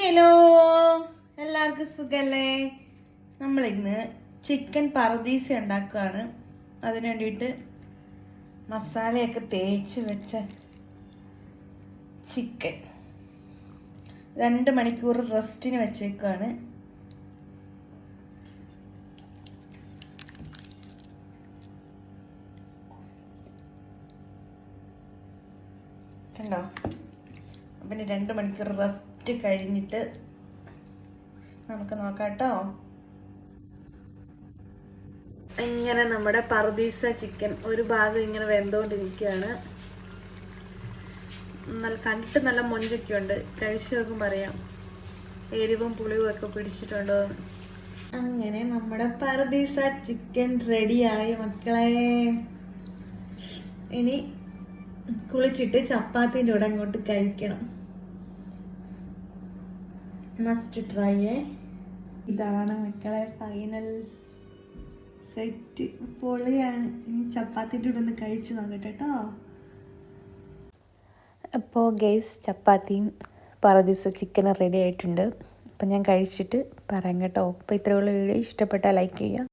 Hello, എല്ലാവർക്കും സുഖല്ലേ? നമ്മളിന്ന് ചിക്കൻ പറുദീസ ഉണ്ടാക്കുകയാണ്. അതിന് വേണ്ടിയിട്ട് മസാലയൊക്കെ തേച്ച് വെച്ച ചിക്കൻ 2 മണിക്കൂർ റെസ്റ്റിന് വെച്ചേക്കാണ്. കണ്ടോ? പിന്നെ 2 മണിക്കൂർ റെസ്റ്റ് കഴിഞ്ഞിട്ട് നമുക്ക് നോക്കാം കേട്ടോ. ഇങ്ങനെ നമ്മുടെ പറുദീസ ചിക്കൻ ഒരു ഭാഗം ഇങ്ങനെ വെന്തുകൊണ്ടിരിക്കുകയാണ്. കണ്ടിട്ട് നല്ല മൊഞ്ചൊക്കെ ഉണ്ട്. കഴിച്ചു നോക്കുമ്പോൾ അറിയാം എരിവും പുളിയും ഒക്കെ പിടിച്ചിട്ടുണ്ടോ. അങ്ങനെ നമ്മുടെ പറുദീസ ചിക്കൻ റെഡിയായി മക്കളെ. ഇനി കുളിച്ചിട്ട് ചപ്പാത്തിൻ്റെ കൂടെ അങ്ങോട്ട് കഴിക്കണം. Must try. ഇതാണ് മക്കളെ ഫൈനൽ സെറ്റ്. പൊളിയാണ്. ഇനി ചപ്പാത്തിൻ്റെ കൂടെ ഒന്ന് കഴിച്ച് നോക്കട്ടെ കേട്ടോ. അപ്പോൾ ഗൈസ്, ചപ്പാത്തിയും പറുദീസ ചിക്കനും റെഡി ആയിട്ടുണ്ട്. അപ്പം ഞാൻ കഴിച്ചിട്ട് പറയാം കേട്ടോ. അപ്പോൾ ഇത്രയുള്ള വീഡിയോ ഇഷ്ടപ്പെട്ടാൽ ലൈക്ക് ചെയ്യുക.